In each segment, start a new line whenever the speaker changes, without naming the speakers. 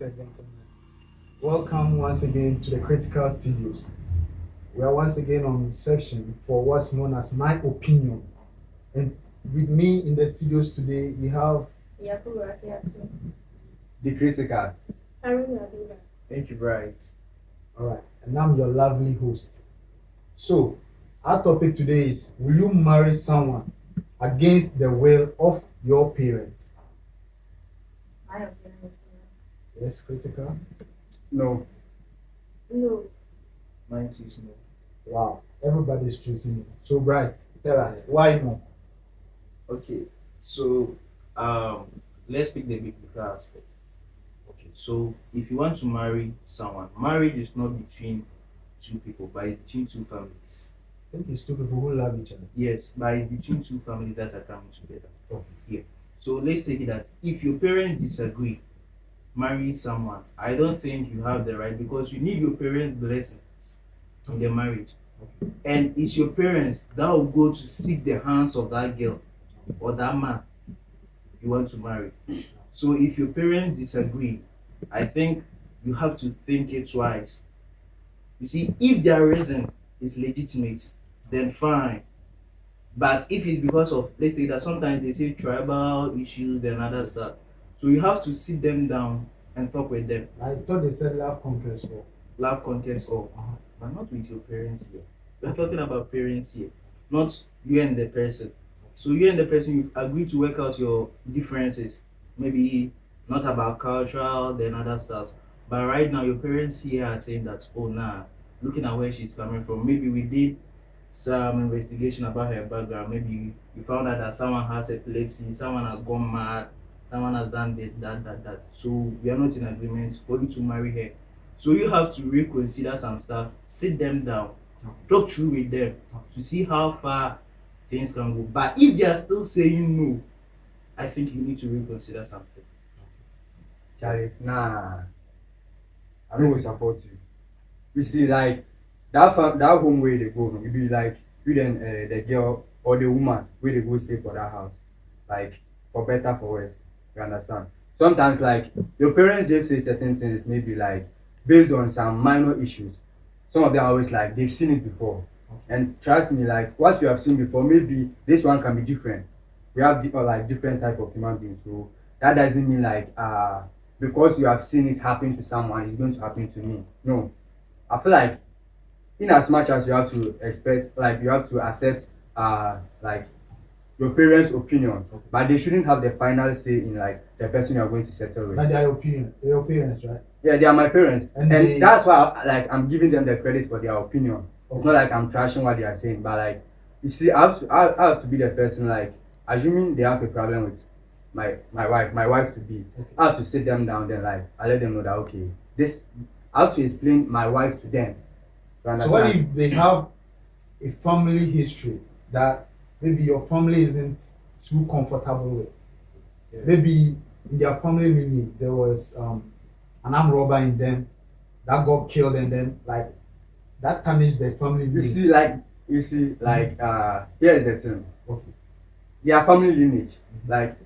and gentlemen. Welcome once again to the Critical Studios. We are once again on section for what's known as my opinion. And with me in the studios today, we have
Yakubu Rakiatu.
The critical.
Haruna Abiba.
Thank you, Bright.
all right, and I'm your lovely host. So, our topic today is: will you marry someone against the will of your parents?
My opinion is
Yes, critical.
No.
no.
Mine too is no.
Wow, everybody's choosing. So, Bright, tell us why no?
Okay, so um, let's pick the big picture aspect. Okay, so if you want to marry someone, marriage is not between two people, but it's between two families.
I think it's two people who love each other.
Yes, but it's between two families that are coming together.
Okay.
Yeah. So let's take it that if your parents disagree, marrying someone, I don't think you have the right because you need your parents' blessings in the marriage. And it's your parents that will go to seek the hands of that girl or that man you want to marry. So if your parents disagree, I think you have to think it twice. You see, if their reason is legitimate, then fine. But if it's because of, let's say that sometimes they say tribal issues and other stuff, so you have to sit them down and talk with them.
I thought they said love conquers all.
Love contest all, but not with your parents here. We're talking about parents here, not you and the person. So you and the person you've agreed to work out your differences, maybe not about cultural then other stuff. But right now your parents here are saying that, oh nah, looking at where she's coming from, maybe we did some investigation about her background. Maybe you found out that someone has epilepsy, someone has gone mad, someone has done this, that. So we are not in agreement for you to marry her. So you have to reconsider some stuff, sit them down, talk through with them to see how far things can go. But if they are still saying no, I think you need to reconsider something.
Charlie, nah. I don't support you. You see, like that home where they go, it be like you then the girl or the woman where they go stay for that house, like for better for worse. You understand? Sometimes like your parents just say certain things, maybe like based on some minor issues. Some of them are always like they've seen it before, and trust me, like what you have seen before, maybe this one can be different. We have like different type of human beings, so that doesn't mean like because you have seen it happen to someone, it's going to happen to me. No, I feel like in as much as you have to expect, like you have to accept like your parents' opinion, but they shouldn't have the final say in like the person you are going to settle with.
Like their opinion, your parents, right?
Yeah, they are my parents,
And
and
they-
that's why like I'm giving them the credit for their opinion. It's
Okay.
not like I'm trashing what they are saying, but like you see, I have to be the person, like assuming they have a problem with my wife to be.
Okay.
I have to sit them down, then like I let them know that okay, this I have to explain my wife to them. You
So what
understand?
if they have a family history that maybe your family isn't too comfortable with?
Yeah.
Maybe in their family lineage there was an armed robber in them that got killed, and then like that tarnished the family
You
lineage.
see, like here's the thing.
Okay.
Their family lineage, like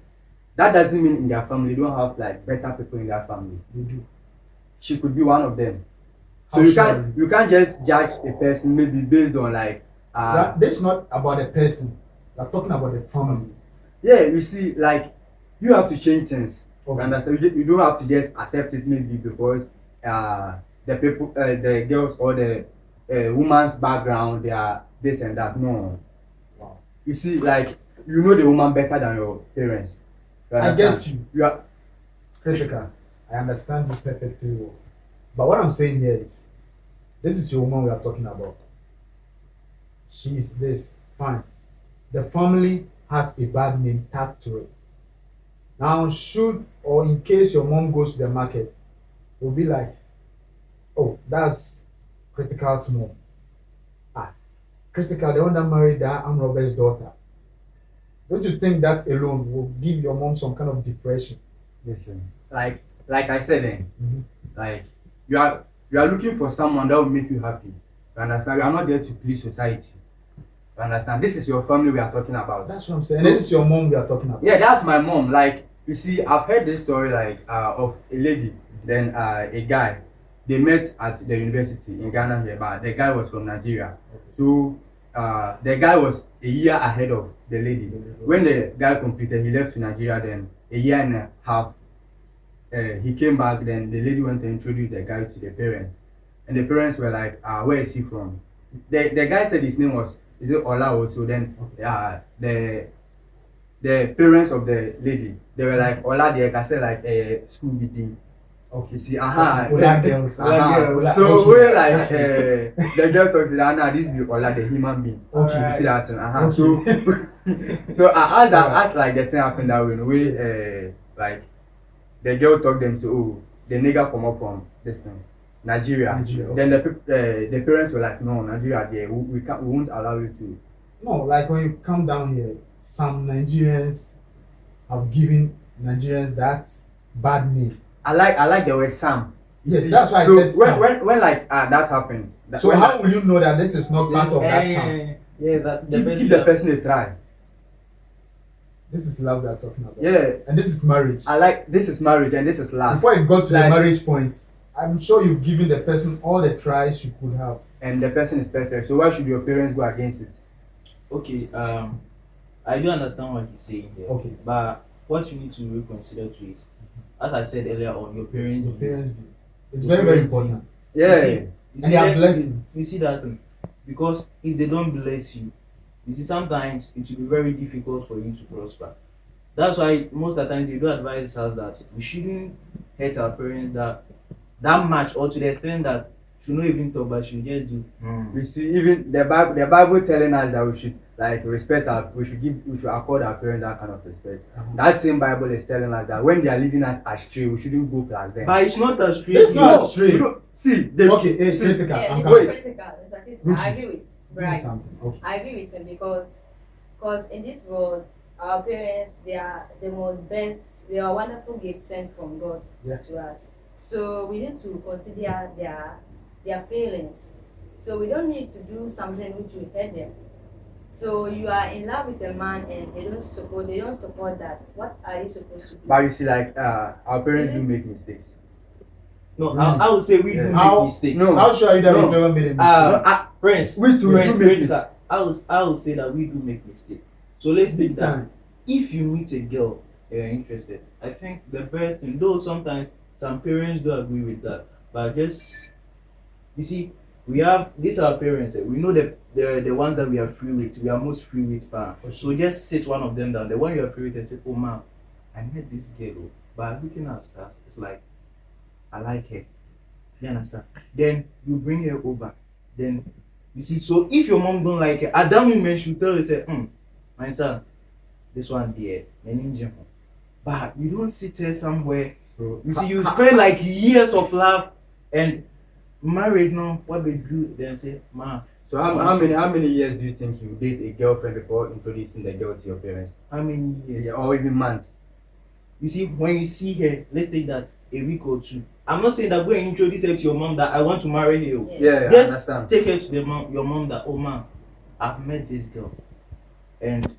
that doesn't mean in their family they don't have like better people in their family.
They do.
She could be one of them. So
How
you
sure
can't
are
you can't just judge a person maybe based on like
This is not about the person. We're talking about the family.
yeah, you see, like you have to change things. You
Okay.
understand? You don't have to just accept it maybe because the people, the girls or the woman's background, they are this and that. No,
Wow.
you see, like you know the woman better than your parents. You
I
understand?
get you.
You are
Critical. I understand you perfectly well. But what I'm saying here is, this is your woman we are talking about. She's this, fine. The family has a bad name tagged to it. Now, should or in case your mom goes to the market, you'll be like, oh, that's Critical's mom. Ah, Critical, the one that married that armed robber's daughter. Don't you think that alone will give your mom some kind of depression?
listen, like I said,
Mhm.
like you are looking for someone that will make you happy. You understand? You are not there to please society. You understand? This is your family we are talking about.
That's what I'm saying.
So-
And this is your mom we are talking about.
Yeah, that's my mom. Like you see, I've heard this story like of a lady. Then a guy, they met at the university in Ghana here, but the guy was from Nigeria. So the guy was a year ahead of the lady. When the guy completed, he left to Nigeria. Then a year and a half, he came back. Then the lady went to introduce the guy to the parents, and the parents were like, "Where is he from?" The guy said his name was, is it Ola also? Then the parents of the lady, they were like, Ola, I said like school BD.
Okay.
You see,
Ola girls. Ola-
So
okay.
we're like the girl talked to Anna, this be Ola the human being.
Okay.
You see that thing.
Okay.
So I asked like the thing happened that way, in a way, like the girl talked them to, oh, the nigga come up from this thing, Nigeria.
Nigeria,
Then the parents were like, no, Nigeria, there we won't allow you to.
No, like when you come down here, some Nigerians have given Nigerians that bad name.
I like the word Sam. You
Yes,
see?
that's why I
so
said Sam.
when like that happened.
So
when
how will you know that this is not part of that
Yeah,
sound?
yeah, that
give
person
the person a try.
This is love they're talking about.
Yeah,
And this is marriage.
I like this is marriage and this is love.
Before it got to
Like-
the marriage point, I'm sure you've given the person all the tries you could have.
And the person is perfect. So why should your parents go against it?
Okay, I do understand what he's saying here.
Okay.
But what you need to reconsider too is, as I said earlier on, your parents.
Your parents view. It's
Your
very, very
parents'
important.
Yeah.
You see
And they are
that-
blessings.
You see that thing? Because if they don't bless you, you see sometimes it will be very difficult for you to prosper. That's why most of the time they do advise us that we shouldn't hurt our parents that much, or to the extent that should not even talk, but should just do.
We see even the Bible telling us that we should like respect we should accord our parents that kind of respect. That same Bible is telling us that when they are leading us astray, we shouldn't go past them.
But it's not a straight.
It's not straight.
You know, see, they,
Okay, it's
see,
critical.
Yeah,
I'm
it's
coming.
critical. It's a critical. I agree with
Do
Bright.
something. Okay.
I agree with him because in this world, our parents, they are the most best. They are wonderful gifts sent from God
Yeah.
to us. So we need to consider their feelings. So we don't need to do something which will hurt them. So you are in love with a man and they don't support that. What are you supposed to do?
But you see, like our parents do make mistakes.
No,
Really?
I would say we do
How-
make mistakes.
No.
How sure are you that
No.
you've never made a mistake?
No,
Prince,
we too
Prince,
do make
Prince,
mistakes.
I would say that we do make mistakes. So let's
Big
think that
time.
if you meet a girl and you're interested, I think the best thing, though sometimes some parents do agree with that, but just you see, we have these are our parents. We know the ones that we are free with. We are most free with, pa.
For
So just sit one of them down. The one you are free with and say, "Oh man, I met this girl, oh, but looking at stars, it's like I like her." You understand? Then you bring her over. Then you see. So if your mom don't like her, at that moment she tell you say, my son, this one there, an engine. But you don't sit here somewhere.
So,
You see, you spend like years of love and married now. What they do, then say, ma,
so how many years do you think you date a girlfriend before introducing the girl to your parents?
how many years?
Yeah, or even months.
You see, when you see her, let's take that a week or two. I'm not saying that go and introduce her to your mom that I want to marry her.
Yeah, I
Just
understand.
take her to your mom that, oh man, I've met this girl. And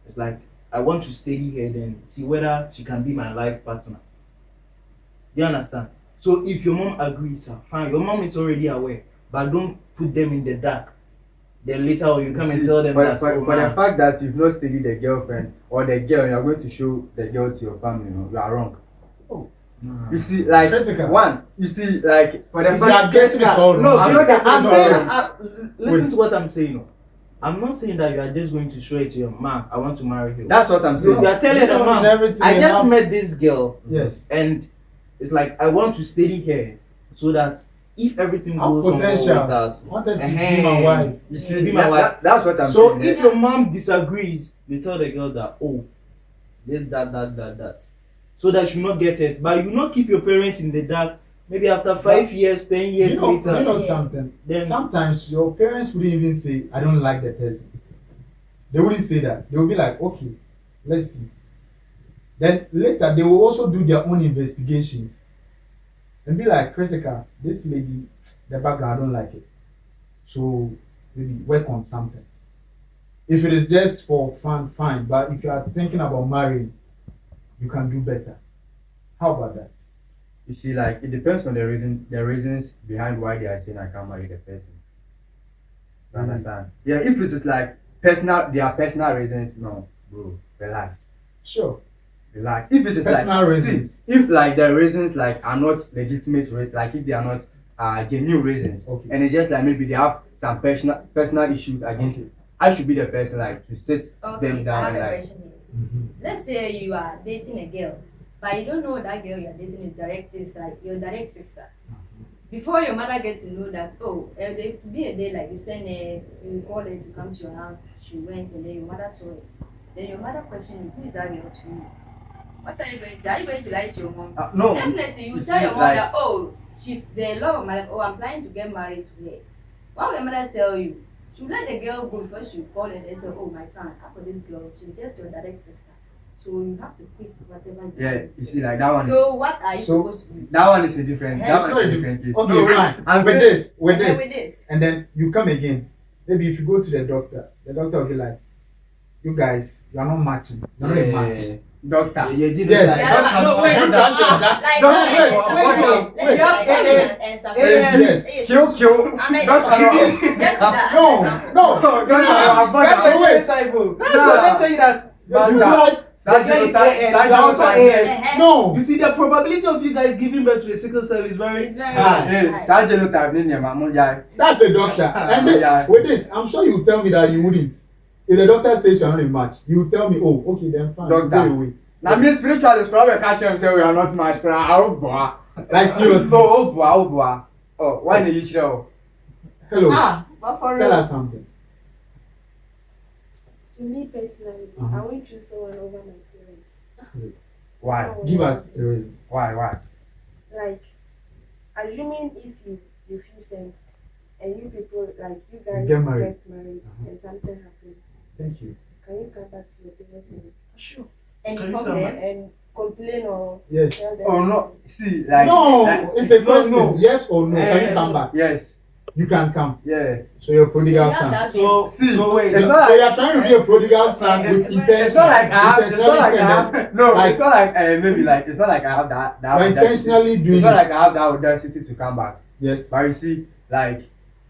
it's like, I want to study her then see whether she can be my life partner. You understand? So if your mom agrees, fine. Your mom is already aware, but don't put them in the dark. Then later on you come and
See,
tell them
for,
that,
for,
oh
for the
man,
fact that you've not studied the girlfriend or the girl, you are going to show the girl to your family, you are wrong. You see, like
Critical.
one, you see, like for the
You see, I'm getting it all
no,
wrong.
I'm
I'm
not getting
I'm
it
saying,
all wrong.
listen to what I'm saying. No. I'm not saying that you are just going to show it to your mom. I want to marry you.
That's what I'm
You
saying.
are telling
You
the
know,
mom,
in everything
I
you
just
have-
met this girl,
Yes.
and it's like I want to study her so that if everything
How
goes on well with
potentials.
us,
Wanted to be
Eh-heh.
my wife.
You see,
Be my wife.
that's what I'm
so
saying.
if your mom disagrees, you tell the girl that this that, so that she will not get it. But you not keep your parents in the dark. Maybe after 5 years, 10 years
You know
later,
something?
then
Sometimes your parents wouldn't even say, I don't like the person. They wouldn't say that. They would be like, okay, let's see. Then later, they will also do their own investigations and be like, critical, this lady, the background, I don't like it. So maybe work on something. If it is just for fun, fine. But if you are thinking about marrying, you can do better. How about that?
You see, like it depends on the reasons behind why they are saying I can't marry the person. You understand? Yeah, if it is like their personal reasons, no, bro, relax.
Sure.
Relax. If it is
Personal
like
reasons.
see, if like the reasons like are not legitimate, like if they are not genuine reasons,
Okay.
and it's just like maybe they have some personal issues against it, I should be the person like to sit
Okay,
them
I
down
have
and
a
like
question here.
Mhm.
Let's say you are dating a girl, but you don't know that girl you are dating is like your direct sister. Before your mother gets to know that, oh, there could be a day like you send her, you call her to come to your house, she went, and then your mother saw it. Then your mother questioned you, who is that girl to you? What are you going to say? Are you going to lie to your mom?
no.
Definitely, you
You
tell
see,
your mom
like-
that, oh, she's the love of my life, oh, I'm planning to get married to her. Why will your mother tell you? She will let the girl go before she will call and then tell, oh, my son, after this girl, she's just your direct sister. So you have to quit whatever you
Yeah,
do.
you see, like that one.
So what are you
So-
supposed to do?
That one is a different.
Yeah,
That
it's
one is a different case.
Okay,
No,
fine.
I'm
With
saying-
this, with
And then
this,
with this.
and then you come again. Maybe if you go to the doctor will be like, you guys, you are not matching. You're not a match.
Doctor.
Your
Yes.
genotype.
Yeah,
No,
no,
wait,
Don't
no,
touch
no.
that.
Like,
Don't
okay,
wait,
so
wait,
let's
wait,
say
wait.
like and some
Yes.
Kill.
I mean,
Doctor.
get to that.
No, no.
That's
So wait.
Genotype, oh.
Nah.
So let's say that.
You like,
The girl is AS, you are also AS.
no.
You see, the probability of you guys giving birth to a sickle cell is very.
It's very
Ah,
high.
Saa genotype ni nìyẹn mo jai.
That's a doctor. And then,
Yeah.
with this, I'm sure you will tell me that you wouldn't. If the doctor says you're not a match, you will tell me, oh, okay, then fine.
Doctor.
Go away.
Na me spiritually scroll we catch them say we are not match kra. How boa.
Like seriously.
So how boa. Oh, why na you share?
Hello.
But for
Tell us something.
To me personally,
Uh-huh.
I won't choose someone over my parents.
Why?
Give us a reason.
Why?
Like, assuming if you refuse them and you people, like you guys
get married.
and something happens,
Thank you.
can you come back to your parents and,
sure.
And
Can
you
you
from
come
them.
and complain or
Yes.
tell them?
Oh no. See like
No,
like,
it's a
no,
question.
no.
Yes or no? Can you
Eh,
come back?
Yes.
You can come.
Yeah.
So you're a
So
prodigal
you have
son.
that
So,
See,
so wait.
it's
So
not
you're
like
trying to be a prodigal son with
It's
intention.
it's not like I have. It's not like I
intentionality,
have. No,
Like-
it's not like maybe like it's not like I have that
You're
audacity.
intentionally doing
It's not
it.
like I have that audacity to come back.
Yes.
But you see, like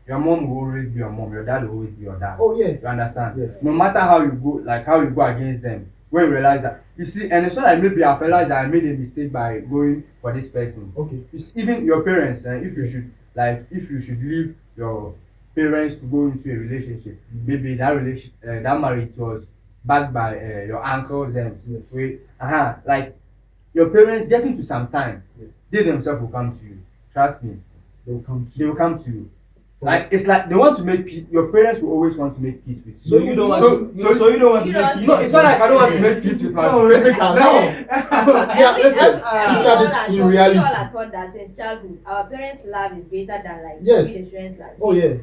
your mom will always be your mom. Your dad will always be your dad.
Oh yeah.
You understand?
Yes.
No matter how you go, like how you go against them, when you realize that, you see, and it's not like maybe I realized that I made a mistake by going for this person.
Okay.
You see, even your parents, if you should leave your parents to go into a relationship, maybe that marriage was backed by your uncles and
Yes.
like your parents getting to some time,
Yeah.
they themselves will come to you. Trust me,
They'll come to
they will come to you.
For-
Like it's like they want to make peace. Your parents will always want to make peace with you.
So you don't want
So-
to. So you don't want to
You don't
make
want
peace.
No, it's not like I don't want to make peace with my
No,
parents.
no.
Yeah,
let's picture this in reality.
We all are taught that since childhood, our parents' love is greater than like
Yes.
the children's love.
Oh yeah.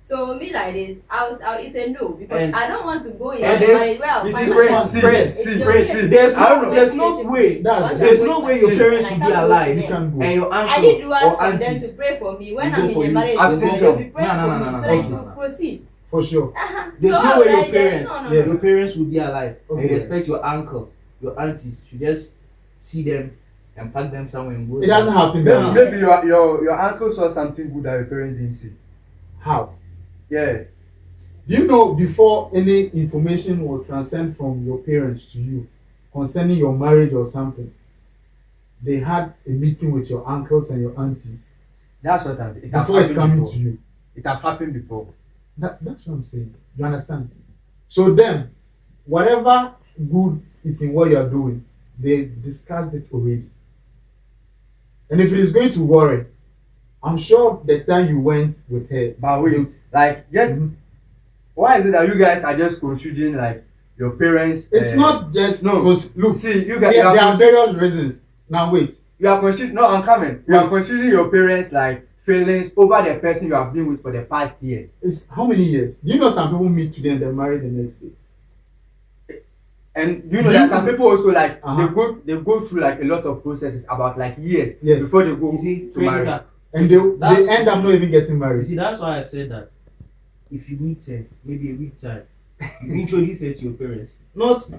So me like this, it's a no because
And-
I don't want to go in
and
a
there's-
marriage where I'll
You
find
see,
myself.
see,
Prince,
see,
It's
Prince,
the
see.
way-
There's
I don't know.
there's no way.
That's
Once
it.
I
There's
go
no
to
way
my
your
sister
parents
and
will
I
be
can't go
alive
to
You
them.
can go.
and your
I need
uncles
to ask
or
for them to
aunties.
pray for me when
Will
I'm
go
in
for
the
you.
marriage.
I've
so
seen
they
some.
will be praying
No, no,
for
no,
me
no,
so
no,
that
no,
it
no,
will
no.
proceed.
For sure.
There's
So
no way your
like,
parents,
no, no,
Yeah.
no.
your parents will be alive, and
Okay.
you expect your uncle, your aunties to just see them and pack them somewhere and go.
It doesn't happen that way.
Maybe your uncle saw something good that your parents didn't see.
How?
Yeah.
Do you know before any information will transcend from your parents to you concerning your marriage or something, they had a meeting with your uncles and your aunties
That's what I'm saying. It has
before it's
happened
coming
before.
to you.
It has happened before.
That's what I'm saying. You understand? So then, whatever good is in what you are doing, they discussed it already. And if it is going to worry, I'm sure the time you went with her.
But wait, like just
Mhm.
why is it that you guys are just considering like your parents?
It's not just
no.
because look,
See, you
there
guys
are various reasons. Now wait.
you are considering. No, I'm coming. You are
Wait.
considering your parents like feelings over the person you have been with for the past years.
It's how many years? Do you know some people meet today and they're married the next day?
And you know
Do
that
you-
some people also like
Uh-huh.
they go through like a lot of processes about like years
Yes.
before they go
You see,
to marry.
Jessica,
And
That's-
they end up not even getting
you
married.
see, that's why I said that if you meet her maybe a week time, you introduce her to your parents. Not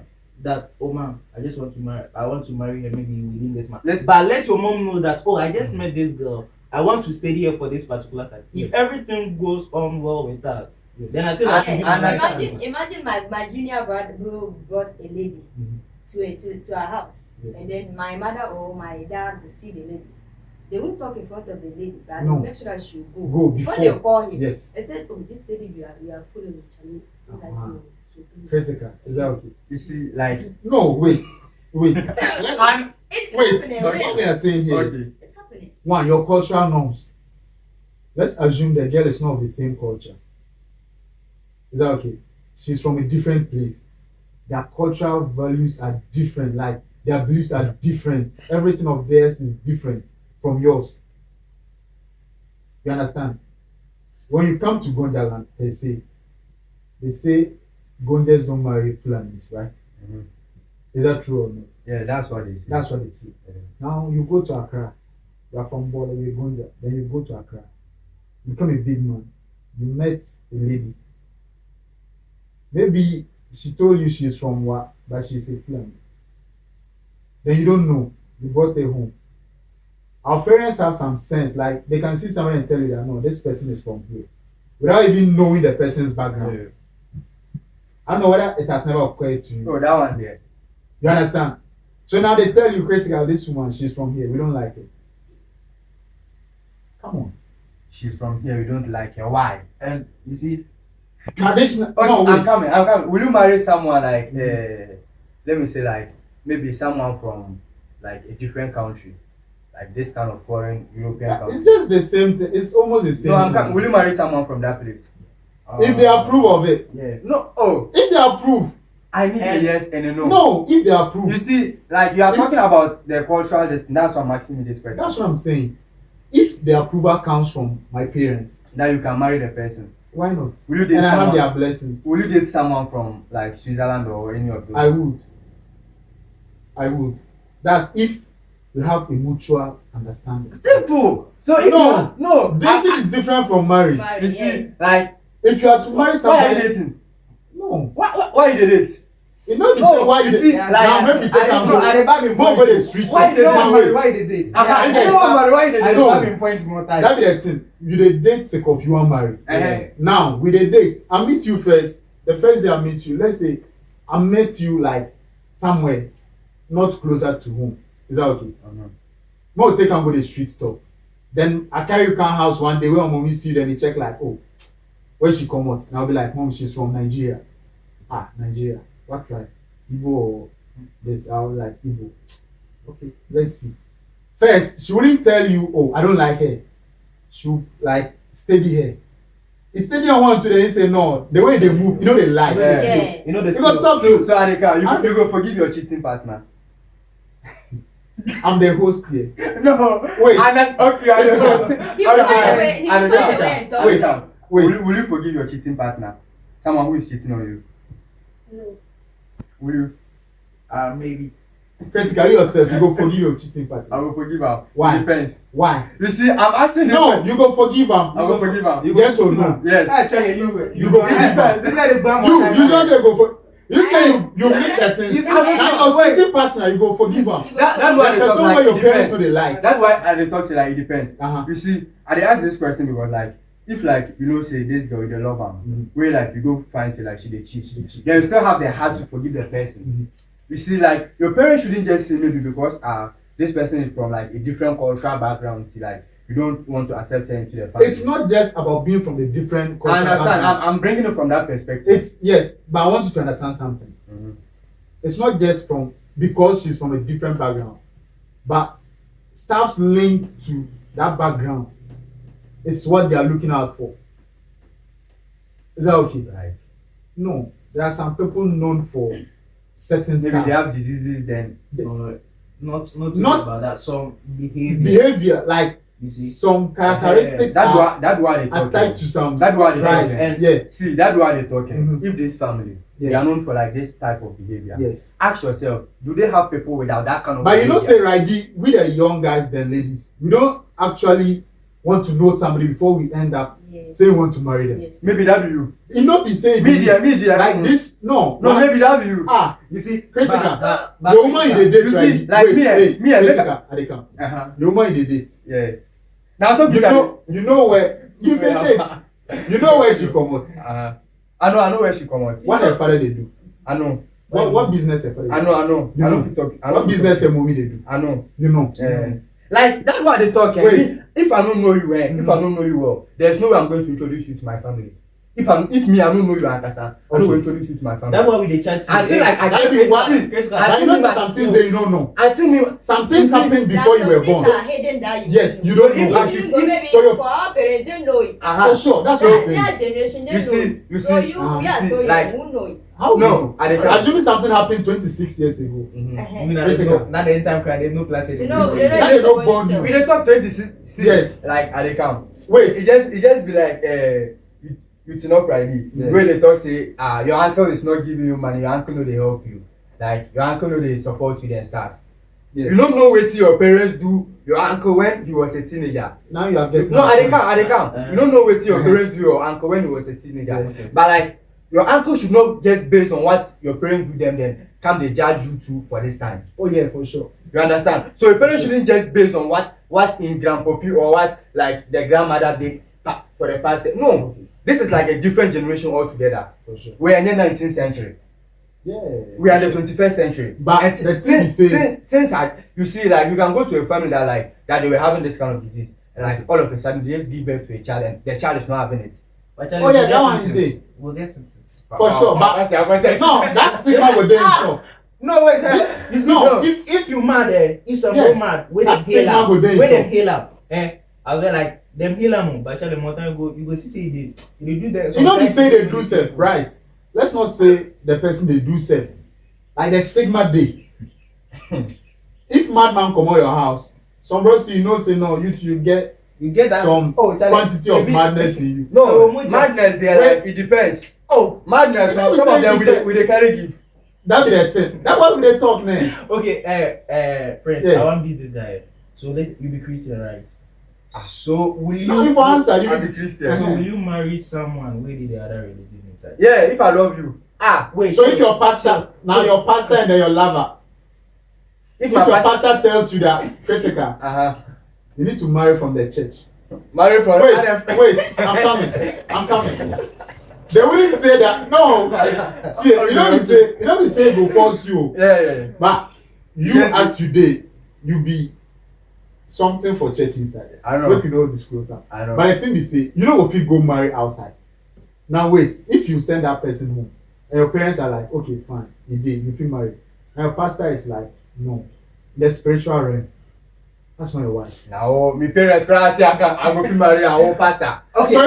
that, oh man, I want to marry her maybe within this month.
Let's-
But let your mom know that, oh, I just met this girl. I want to stay here for this particular time.
Yes.
If everything goes on well with us,
Yes.
then I feel
And-
like she
and
give her
that's-
right
Imagine my junior brother who brought a lady
Mhm.
to our house,
Yeah.
and then my mother or my dad will see the lady. They won't talk in front of the lady, but
No.
they'll make sure that she will
Go
before
before.
they call him.
Yes.
I said, oh, this lady you are following Charlie. I'm like,
Uh-huh.
no, so please.
Critical. Is that okay?
You see, like,
No, wait. Wait.
It's
Wait.
happening.
But
Wait.
what we are saying here is,
okay,
It's happening.
one, your cultural norms. Let's assume the girl is not of the same culture. Is that okay? She's from a different place. Their cultural values are different. Like their beliefs are different. Everything of theirs is different from yours. You understand? When you come to Gondaland, they say Gondas don't marry Fulanis, right?
Mhm.
Is that true or not?
yeah, that's what they say.
That's what they say.
Yeah.
Now you go to Accra, you are from Bola, you're Gonda, then you go to Accra, you become a big man, you met a lady. Maybe she told you she's from Wa, but she's a Fulani. Then you don't know, you brought her home. Our parents have some sense, like they can see someone and tell you that no, this person is from here, without even knowing the person's background.
Yeah.
I don't know whether it has never occurred to you.
Oh, that one there.
You understand? So now they tell you critical, this woman, she's from here, we don't like it. Come on.
She's from here, we don't like her. Why?
And you see,
Traditional.
Okay,
No,
I'm
wait.
coming. Will you marry someone like, let me say, like, maybe someone from, like, a different country? Like this kind of foreign European country?
It's just the same thing. It's almost the same.
No, I'm
thing.
coming. Will you marry someone from that place?
If they approve of it.
yeah.
No, oh,
If they approve.
I need a
And-
yes and a no.
No, if they
You
approve.
see, like, you are
If-
talking about the cultural destiny. That's why I'm asking you this question.
That's what I'm saying. If the approval comes from my parents,
Now you can marry the person.
why not?
Will you date
And I have
someone?
their blessings.
Will you date someone from like Switzerland or any of those?
I would. I would. That's if we have a mutual understanding.
Simple. So if
No.
you no,
Dating is different from marriage.
Marry,
you
yeah.
see, like,
If you are to marry
why are you
somebody,
dating?
no.
Why you dey date?
You know the
No,
same why
you
you
see,
now
like,
maybe take
I
am
don't know, I dey back in
go
point.
go the street.
Why you dey
Now
date?
wait.
Why they date?
I
Yeah,
don't want marry. Why you dey
I
date?
know.
Back in point more time.
That's the thing. You dey date sake of you wan marry.
Eh,
Now with a date, I meet you first. The first day I meet you, let's say I met you like somewhere not closer to home. Is that okay? More take am go the street talk. Then I carry you come house one day when mommy see you, then he check like, oh, where she come out? And I'll be like, mom, she's from Nigeria. Ah, Nigeria. What tribe? Igbo or this? I'll be like Igbo. Okay, let's see. First, she wouldn't tell you, oh, I don't like her. She'll like steady her. It's steady on one today, he say no. The way they move, you know they lie.
Yeah.
Yeah.
You know the
You got
feel.
talk
So,
to
so Adeka,
I'm-
you go forgive your cheating partner.
I'm the host here.
No.
Wait.
And then, okay, you are the host.
He put it away. He put it away and talk.
Wait.
Adeka,
Wait.
will you forgive your cheating partner? Someone who is cheating on you.
No.
Will you?
Maybe.
Critically yourself, you go forgive your cheating
I
partner.
will forgive her.
Why?
It depends.
Why?
You see, I'm asking this.
No, you go forgive him.
I will forgive her.
Yes or no?
Yes.
I tell you,
You go
It
forgive him.
depends.
This guy is bad.
You just say go for. You say you make that thing.
You say-
Now your
wait.
cheating partner, you go forgive him.
You go
That's
for
why
it.
they
There's
talk
someone
like
your
it
parents know
depends.
they like.
That's why I dey talk say like it depends.
Uh-huh.
You see, I dey ask this question because like if like you know say this girl you dey love am,
Mhm.
where like you go find say like she dey cheat, then you still have the heart to forgive the person.
Mhm.
You see, like your parents shouldn't just say maybe because this person is from like a different cultural background, see, like you don't want to accept her into the family.
It's not just about being from a different culture.
I understand. I'm bringing it from that perspective.
It's yes, but I want you to understand something.
Mhm.
It's not just from because she's from a different background, but staff's linked to that background is what they are looking out for. Is that okay?
Like
No, there are some people known for certain
maybe
staffs.
they have diseases, then
Not
Not-
about that. Some behavior.
behavior, like
You see.
some characteristics
that's
are
why they
attached
talking.
to some
That's why they
tribes.
talking.
And-
Yeah,
See, that's why they talking.
Mhm.
If this family they
yeah,
are known for like this type of behavior,
yes.
ask yourself, do they have people without that kind of
But you know,
behavior?
say Raji, we the young guys, the ladies, we don't actually want to know somebody before we end up
Yes.
say you want to marry them.
Yes.
Maybe that be you.
It not be saying
Media
like this. No,
No, maybe that be you.
Ah,
You see,
critical.
but
The woman in the date,
you see,
right?
like
Wait,
me,
wait,
me, I make
critical. I dey come. The woman in the date.
Yeah. Now talk
You know where you dey date. You know where she come out.
I know where she come out.
What her father they do?
I know.
What business her father?
I know.
You
I
know.
know. Talk. I know
What business her mommy they do?
I know.
You know.
Like that's why they talk.
Wait.
If I don't know you, if I don't know you well, there's no way I'm going to introduce you to my family. If me, I don't know you, Ankasa, I'm not going to introduce you to my family.
That's why we dey chat.
Until like I
That
get
be what-
see,
I
until
know
me,
some things that you don't know.
until me,
Some things happened
There
before
are
you were
some things
born.
are hidden that you
Yes,
don't
you
know.
don't know.
If-
Like,
You go, maybe
so you
for our parents, they know it.
for sure. That's what I'm saying.
That generation, they
You
know
see-
it.
you
So
see-
you,
you
yeah,
see,
so
like-
you won't know it.
How
No, I dey come.
assuming something happened 26 years ago.
Uh-huh.
Not the end time cry. There's no class
You
anymore.
know, they
That
don't
they
even
don't
know
born
themselves.
We dey talk 26
Yes.
like I dey come.
Wait,
It just be like you to not cry me.
Yeah.
Where they talk say your uncle is not giving you money, your uncle no dey help you. Like your uncle no dey support you then start.
Yeah.
You don't know wetin your parents do your uncle when he was a teenager.
now you are getting.
No,
my
I dey
point.
come. You don't know wetin your parents do your uncle when he was a teenager.
Yes.
But like your uncle should not just based on what your parents do them then come dey judge you too for this time.
Oh yeah, for sure.
You understand? So your parents shouldn't just based on what in grandpapi or what like the grandmother did for the past. No, this is like a different generation altogether.
For sure.
We are in the 19th century.
Yeah.
We are in the 21st century.
But
and
the thing is saying-
things are you see like you can go to a family that they were having this kind of disease and like all of a sudden they just give birth to a child and the child is not having it.
Oh, yeah, that one is there.
We'll get symptoms.
For sure, but
That's your question.
no, that's stigma with them stop.
No wait.
You see,
No.
if you mad, if some
Yeah.
go mad, when them
That's
heal
stigma go
up,
there,
when
you
them
know.
heal up, I was like them heal am, but the more time you go see they do that.
You know they say they do self, right? Let's not say the person they do self. Like the stigma day. If madman come out your house, some bros you know say no, you get
You get that
some
Charlie,
quantity of
if it-
madness in you.
No,
Mojo.
madness they are
Wait.
like it depends.
Oh,
Madness,
You know
some
we
of
say
them
depend.
we dey carry give.
That be the thing. That's why we dey talk now.
okay, Prince,
Yeah.
I want to be this guy. So you be Christian, right? So will you?
No, if I answer you,
I be Christian.
So will you marry someone where the other religion inside?
Yeah, if I love you.
Wait.
so if your pastor now your pastor and then your lover,
If
if
my
your
pastor
pastor tells you that critical, you need to marry from the church.
marry for
Wait, I'm coming. They wouldn't say that. No. See, you don't be say go force you.
Yeah.
But you
Yes,
as you did, you be something for church inside there.
I know.
Make you know disclose am.
I know.
But the thing be say, you know if you go marry outside. Now wait, if you send that person home and your parents are like, okay, fine, you feel married. And your pastor is like, no, the spiritual realm. That's not your wife.
Now, my parents cry say I go fit marry our own pastor.
Okay.
So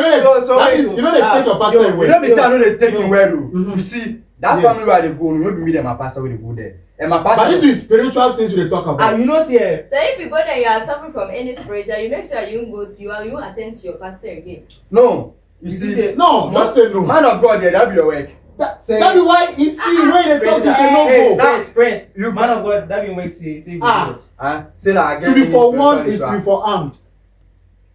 that
wait,
is, you know they take your pastor
You
away.
know me say I no dey take him well o.
Mhm.
You see, that
Yeah.
family where I dey go, no be me and my pastor wey dey go there. And my
But
pastor.
this is spiritual things we dey talk about.
You know, see,
So if you go there, you are suffering from any spiritual, you make sure you won't go to you won't attend to your pastor again.
No. You
You
see,
see,
No, don't say no.
man of God, yeah, that be your work.
That be why you see when they talk, you say no go.
Prince,
You-
man of God, that be make say
Ah.
Say that I get.
To be
any
for one is
spiritual
to be for armed.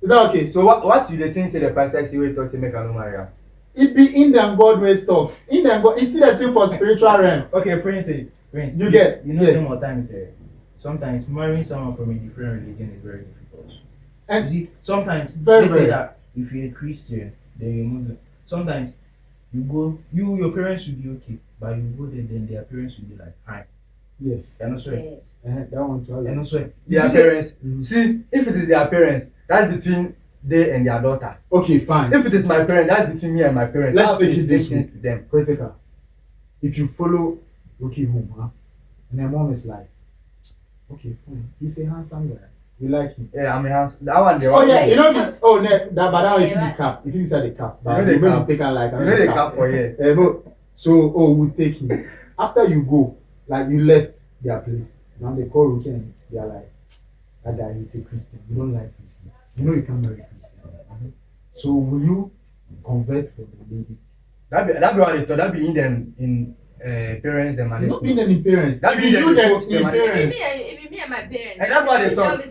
Is that okay?
So what you dey think say the pastor say wey talk say make I no marry am?
It be Indian God way talk. Indian God, you see the thing for spiritual realm.
Okay, Prince,
You get-
you know
yeah.
some more times sometimes marrying someone from a different religion is very difficult.
And
You see, sometimes
Very,
they say
very.
that if you're a Christian, then you're Muslim. Sometimes your parents will be okay, but you go there, then their parents will be like, hi,
yes,
and also,
that one too.
and also,
Their
see, say-
parents.
Mhm.
See, if it is their parents, that's between they and their daughter.
Okay, fine.
If it is my parents, that's between me and my parents.
Let's
I have
take
to
it
explain
this
things
way.
to them.
Critical. If you follow Rookie home, and their mom is like, okay, fine. He's a handsome guy. We like him.
Yeah, I mean, that one they
Oh
want.
yeah, you know
Yes.
the but now if you
Yeah,
be cap, if you inside the cap,
You
but
know the
you will
cap.
be taken like
You know they cap for here.
So we take him. After you go, like you left their place. Now they call Rookie and they are like, that guy is a Christian. You don't like Christians. You know you can't marry Christian. So will you convert for the lady?
That be what they thought. That be in them in parents them
You're
and
not being an parents.
That
If
means
you
that
the
you folks them and
parents.
If me and my parents.
and that's why they talk.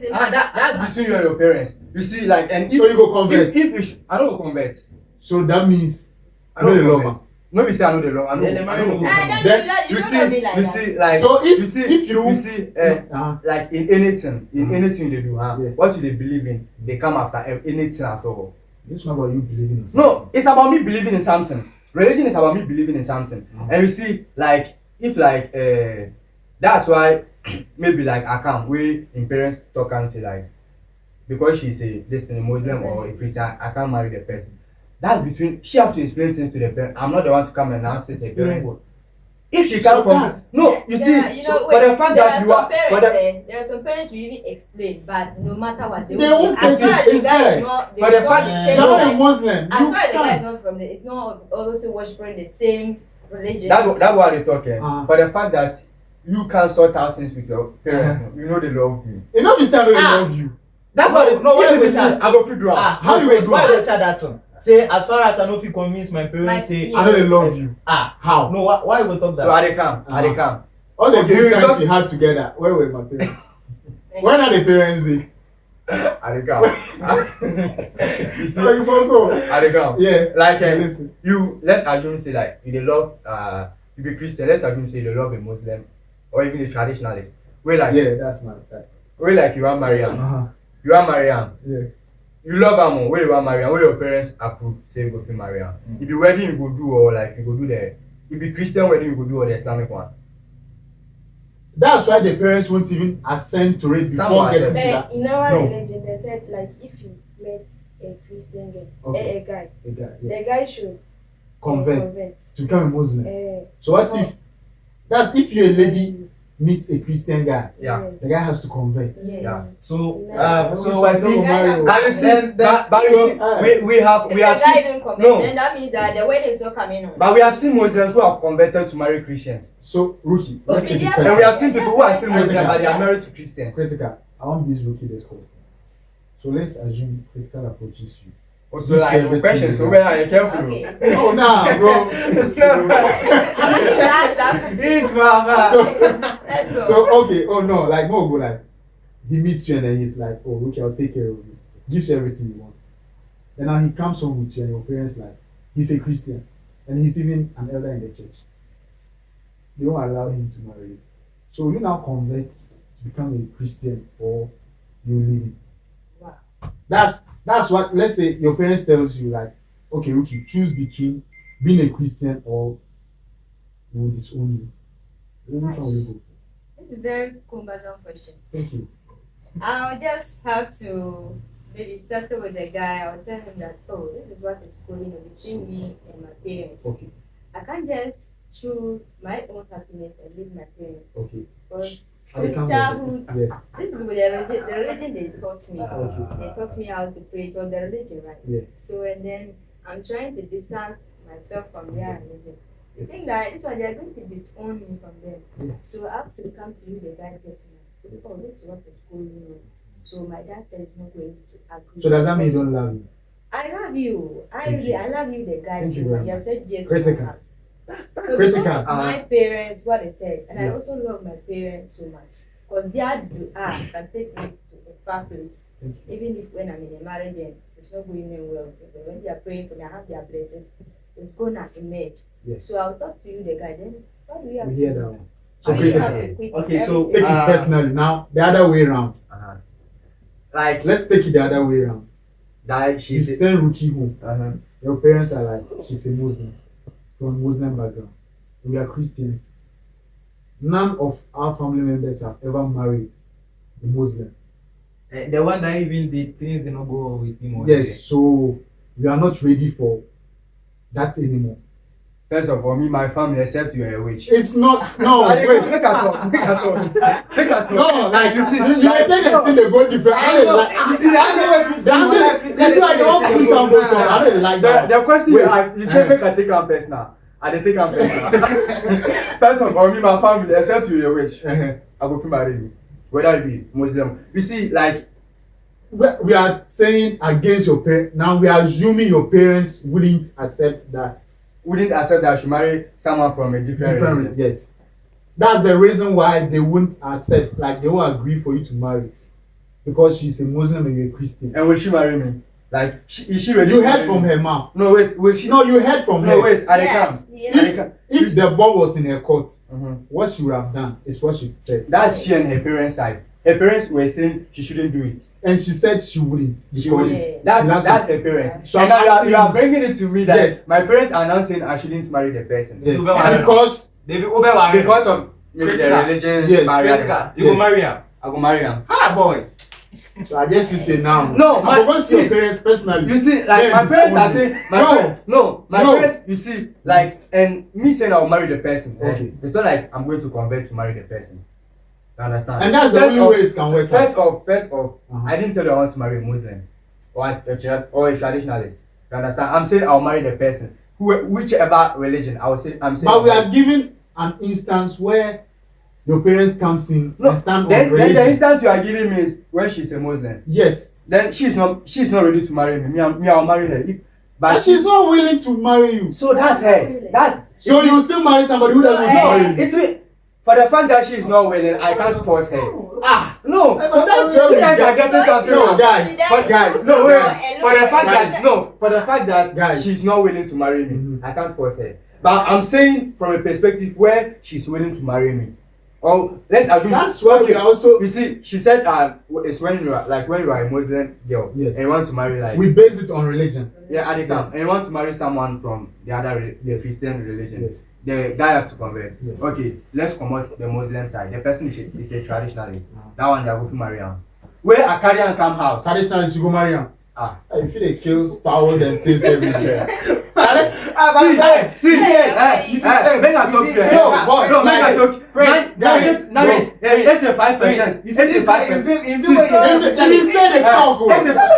That's between you and your parents. You see, like, and if
So you go convert.
if you I don't go convert.
So that means
I
I know
don't
the
convert.
love.
No, be say I know the law. I know.
Then the
I
marriage
know.
will
Ah, that
Then
means that you
You
don't know me
see,
like
you
that.
see, like,
So if-
you see,
if you-
you see, like in anything they do, huh?
Yeah.
What they believe in, they come after anything at all.
It's not about you believing in something.
No, it's about me believing in something. Religion is about me believing in something. And you see, like, if like, that's why maybe like I can't wait in parents talk and say like, because she's a Muslim or a Christian, I can't marry the person. That's between she have to explain things to the parent. I'm not the one to come and now say the parent. If she can't
So
come,
that's-
no, you see, for the fact that you are, for the
There are some parents who even explain, but no matter what they
They
will
won't
as
take
far
it,
as the
it's
guy
there.
is not,
For the
it's not
fact-
the
You're
same
not a
like,
Muslim.
as
You
far as the guy is
can't.
not from the, it's not also worshiping the same religion.
that's what they talk.
Uh-huh.
For the fact that you can sort out things with your parents, you know they love you.
You know, this time they
Ah.
love you.
That's
No,
why they
no, why
even
we
if
chat?
I go figure out.
How you gonna do
why
it?
you chat that one? Say as far as I know if you convince my
My-
parents say
I know they love you. How?
no why you talk that?
So I they come.
All the
Okay,
good times
because-
we had together, where were my parents? When are the parents there?
I they come. You see,
So you for go.
I they come.
Yeah.
Like
Listen.
you, let's assume say like you they love you be Christian. Let's assume say you love a Muslim or even a traditionalist. Where like
Yeah, that's my side.
where like you want Mariam,
Uh-huh.
you want Mariam.
Yeah.
You love am, where you want marry am, where your parents approve, say you go fit marry am. If the wedding you go do or like you go do the, if the Christian wedding you go do or the Islamic one.
That's why the parents won't even assent to it
Some
before
will
getting to
accept.
that.
In our
No.
religion, they said like if you met a Christian girl,
Okay.
a guy,
The guy, yeah.
the guy should
Convert to become a Muslim.
Uh,
So what if that's if you're a lady meets a Christian guy,
Yeah.
the guy has to convert.
Yes.
Yeah.
So
So
what
I
if
don't marry.
And you see,
Then-
but you
so,
see, we have
If the guy
seen,
don't comment,
no.
then that means that the wedding is not coming on.
but we have seen Muslims who have converted to marry Christians,
So rookie, let's
Okay,
take it
yeah.
and we
personal.
have seen people who are still Muslims
Yeah.
but they are married to Christians.
Critical. I want this rookie this question. So let's assume critical approaches you.
Also,
This
like
everything
questions,
is
so
right.
where are you careful?
Okay.
Oh nah, bro.
That's that.
eat mama.
so
Let's go.
so okay, oh no, like more go like he meets you and then he's like, oh okay, I'll take care of you. Gives you everything you want. And now he comes home with you and your parents like he's a Christian and he's even an elder in the church. They won't allow him to marry you. So you now convert to become a Christian or you leave it.
Wow.
That's what, let's say your parents tells you like, okay, Rookie, choose between being a Christian or we will disown you. Which one will you go for?
It's a very cumbersome question.
Thank you.
I'll just have to maybe settle with the guy. I'll tell him that, oh, this is what is going on between me and my parents.
Okay,
I can't just choose my own happiness and leave my parents.
okay.
Because
I become
since childhood,
Yeah,
this is with the religion they taught me. They taught me how to pray, taught the religion, right?
yeah.
So, and then I'm trying to distance myself from their religion. You think that this one they are going to disown me from them.
Yeah.
So I have to come to you, the guy personally. Oh, this is what is going on. So my dad said he's not going to agree.
So does that mean you don't love me?
I love you.
Thank you.
I love you, the guy.
Thank you
So
very
you
much.
said yes.
Critical.
So
critical.
because of my parents, what they said, and I
Yeah.
also love my parents so much. Because their dua can take me to a far place.
Thank you.
Even if when I'm in a marriage and it's not going in well, but when they are praying for me, I have their blessings, it's gonna emerge.
Yes.
So I'll talk to you, the guy. Then what do we have
We
to
hear
do?
that one. So
I really have
critical.
to quit
Okay, so
everything.
Take it personally. Now the other way around.
Like
Let's take it the other way around.
that
You
she's
send Rookie home.
uh-huh.
Your parents are like, she's a Muslim from Muslim background. We are Christians. None of our family members have ever married a Muslim.
The one that even did things did not go with him.
Yes, so we are not ready for that anymore.
First of all, me, my family, except you are a witch.
It's not, no,
Look
wait.
at talk.
No, like you see, you maintain it till they go different. I don't like.
You see, I know
The answer is, if you are the one push and go, so I don't like that.
The question
Wait.
you ask, you say make I take am personal. I dey take am personal. First of all, me, my family, except you are a witch, I go fit marry you. Whether you be Muslim. You see, like,
We are saying against your parents. Now we are assuming your parents wouldn't accept that.
wouldn't accept that I should marry someone from a different religion.
Yes. That's the reason why they won't accept, like they won't agree for you to marry. Because she's a Muslim and you're a Christian.
And will she marry me? Like, is she ready?
You
to
heard
marry
from
me?
her mouth.
No, wait, will she?
No, you heard from her.
No, wait,
Yes,
Adekam.
yes.
Adekam.
If the ball was in her court,
Mhm.
what she would have done is what she said.
That's she and her parents' side. Her parents were saying she shouldn't do it.
And she said she wouldn't.
She
because-
was.
Yeah.
That's
That's
her parents.
So
And
I'm
now
asking
you are
you-
bringing it to me that
Yes.
my parents are now saying I shouldn't marry the person.
Yes.
To be married.
Because
They be over married.
Because of maybe the
Critical.
religion
Yes.
barrier.
Critical. You
Yes.
go marry her.
I go marry him.
Ah boy.
so I guess it's a now.
No,
I'm going to see your
see,
parents personally.
You see, like
Then
my parents are
disown
saying,
you.
my
No.
parents, no, my
No.
parents, you see, like, and me saying I'll marry the person.
Okay.
It's not like I'm going to convert to marry the person. You understand?
And that's the
First
only
off-
way it can work out.
First off,
Uh-huh.
I didn't tell you I want to marry a Muslim or a traditionalist. You understand? I'm saying I'll marry the person. Whichever religion, I will say, I'm saying.
But we are given an instance where your parents comes in
no,
and stand on
then the
religion.
instance you are giving me is when she's a Muslim.
Yes.
Then she's not ready to marry me. I'll marry her.
But she's not willing to marry you.
So that's her. That's
So you still marry somebody who doesn't want to marry you.
it will, for the fact that she is not willing, I can't force her.
Ah,
No,
so that's where
you
we
guys are
get.
getting something
No,
wrong.
guys, guys,
No, wait.
Alone.
For the fact that
Guys.
she's not willing to marry me,
Mhm.
I can't force her. But I'm saying from a perspective where she's willing to marry me. Or let's assume
That's why we are also
you see, she said it's when you are a Muslim girl
Yes.
and you want to marry like
we base it on religion.
yeah, Adekam,
Yes.
and you want to marry someone from the other
Yes.
Christian religion.
Yes.
The guy have to convert.
Yes.
Okay, let's come out the Muslim side. The person is a traditionalist.
Uh-huh.
That one they are going to marry him. Where a carrier come house.
Traditionally, you go marry him.
Ah.
I feel they kills power and things everywhere.
See, make a talk here.
No, boy,
No, make a talk.
guys,
Nice. 85%.
You said this guy in film
And you say they talk.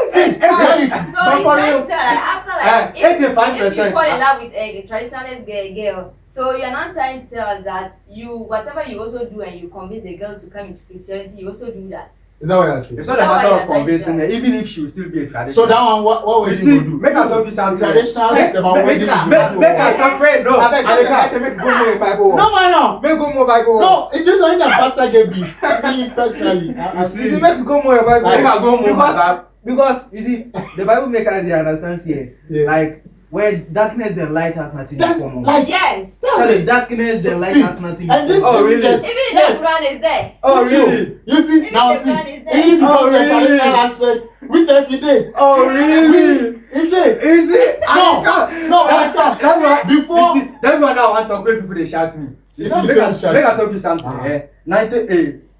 See, reality.
So
But
he's
for
trying
real,
to say that after like if you
85%.
fall in love with a traditionalist girl, so you're not trying to tell us that you whatever you also do and you convince the girl to come into Christianity, you also do that.
is that what you're saying?
It's not a matter of convincing her, even if she will still be a traditional.
So that one, what
You
would
see,
you do?
make a talk this something.
Traditionalist about wedding.
Make a talk praise. No,
I
Adekam.
say make go more Bible.
No, man, no.
Make go more Bible.
No, it just when the pastor get beef. Me personally, I
You
see.
see, make go more Bible.
Make a go more
Because- Because you see, the Bible makers they understand here.
Yeah.
Like where darkness and light has nothing in
That's
common.
like
Yes.
Sorry, darkness and light
See,
has nothing in
and this
common.
Oh, really?
yes,
Even if
yes.
the Quran is there.
Oh, really?
You see,
Even
now
the
see,
plan is there.
even if you
Oh,
talk the
really?
traditional aspect, we said he did.
Oh, really?
He did.
Is it?
No, no, I can't.
That's why
Before-
you see, that's why now I want to talk when people they shout me. You
You
see,
don't
make I
shout.
make I talk you something.
Uh-huh.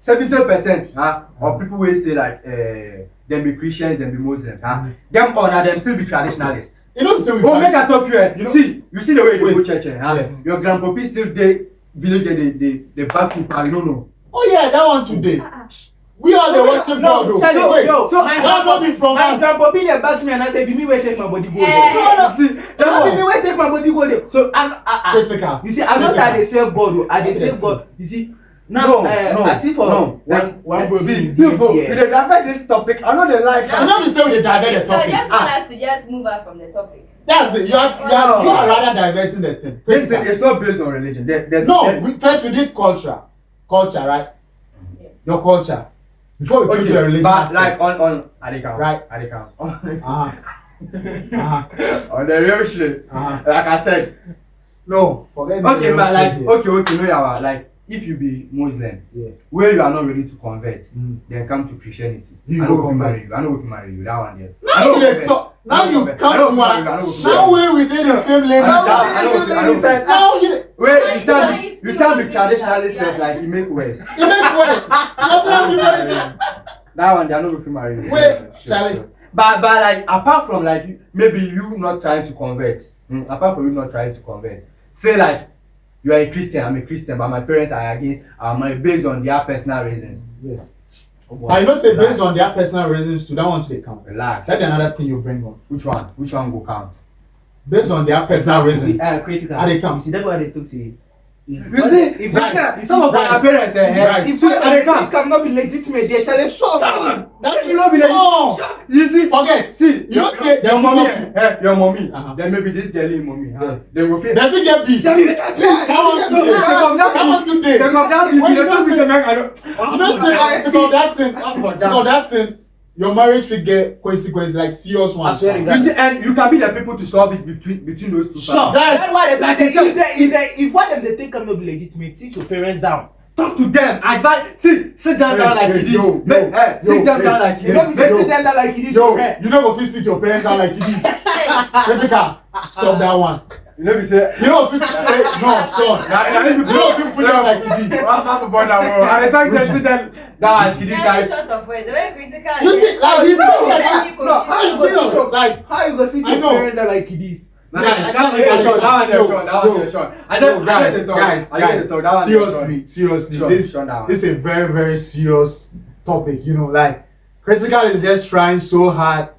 70% of people will say like them be Christians, them be Muslims, them or them still be traditionalists.
You know, say we
Oh, make I talk you.
You know-
See, you see the way they
Wait.
go church,
Yeah.
Your grandpapi still dey village, they back people. I don't know.
Oh yeah, that one today. We are the worship God. though.
Charlie,
Wait,
yo, so
that not be from
my
us.
grandpa be there back me and I say, be me where take my body go
Eh.
there.
No, no.
You see,
That's
that's
be me where take my body go there. So
Critical.
you see, I'm not say I dey serve God, oh, I dey serve God. You see, now I see for one bro
see,
be
people,
here.
if they divert this topic, I know they like.
I know we say we dey divert the
So I
topic.
just want us to just move out from the topic.
That's it. You are rather diverting the thing.
This thing
Critical.
is not based on religion.
No, first we did culture, right?
Yeah.
Your culture. Before we came to the
Okay,
religion.
but like
aspect.
on Adekam,
Right.
Adekam.
Uh-huh.
On the real shit,
Uh-huh.
like I said.
No, forget
Okay,
the
but like,
shit
okay, no, yeah, like if you be Muslim,
here.
where you are not ready to convert,
Mm.
then come to Christianity.
You
I
go
know we
convert.
marry you. I know we marry you. That one there.
Now you dey talk. Now you come to one. Now where we did the same lane. Now you
Wait, you sound
Nice.
be traditionalist self like you make worse.
you make worse.
That one they are not going to marry you.
Wait,
Sure,
Charlie.
sure. But like apart from like maybe you not trying to convert, apart from you not trying to convert, say like you are a Christian, I'm a Christian, but my parents are against based on their personal reasons.
Yes. But you know, say based on their personal reasons to that one to the count.
Relax.
That's another thing you bring on.
Which one? Which one go count?
Based on their personal reasons.
Critical.
How they come?
You see, that's why they talk to you.
You see,
Right.
some of our parents
Right.
if you they come.
cannot be legitimate, they actually show
That
You know be like
no.
you see
Forget.
see
You know, say
your mommy, your mommy.
Uh-huh.
Then maybe this girl in mommy.
Yeah.
Then we feel.
Then we get beef.
Then we get beef.
Come on today. Come on today.
Take off that beef.
When
You
you
don't
don't
see
say-
the man. I don't.
You know, say it's about that thing.
about
It's about that thing. Your marriage will get consequences, like serious ones.
I swear to God.
And you can be the people to solve it between those two.
Sure.
families.
That's why
That's
they
it.
if what them they take cannot be legitimate, sit your parents down.
Talk to them. Advise. Sit them down like it is.
yo,
Sit them down like it
You know me
is.
say
yo.
sit them down like it is.
Yo,
okay?
you know if you sit your parents down like it is. Jessica, stop that one.
You know me say.
You know if you no, Sean.
Now if you
You know if you put it like it is.
I'm not about that one. And the time say sit them down as it is.
Very
Guys.
short of words, very critical.
You see, like this,
No,
I'm serious. Like,
How you gonna sit
I
your
know.
parents down like it is?
Guys,
That one short. I
yo,
just
guys, seriously, this is a very, very serious topic. You know, like critical is just trying so hard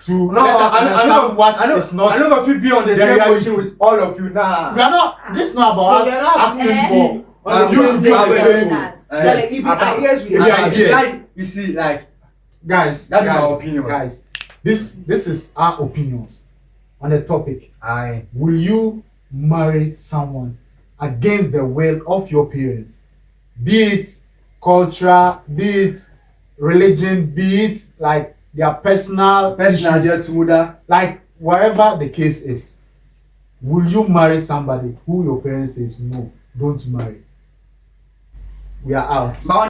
to let us understand what is not.
I know if you be on the
the
same
reality.
position with all of you
We
now.
are not. This is not about
No, we are
us
not.
asking for
On the
you to
same
be on the
level.
same.
So like, if
about-
ideas with
If the ideas.
Like, you see, like
Guys,
That's my
guys,
opinion.
guys. This is our opinions on the topic.
I
Will you marry someone against the will of your parents? Be it culture, be it religion, be it like their personal
personal
issues,
dear to mother.
like wherever the case is. Will you marry somebody who your parents says no, don't marry? We are out.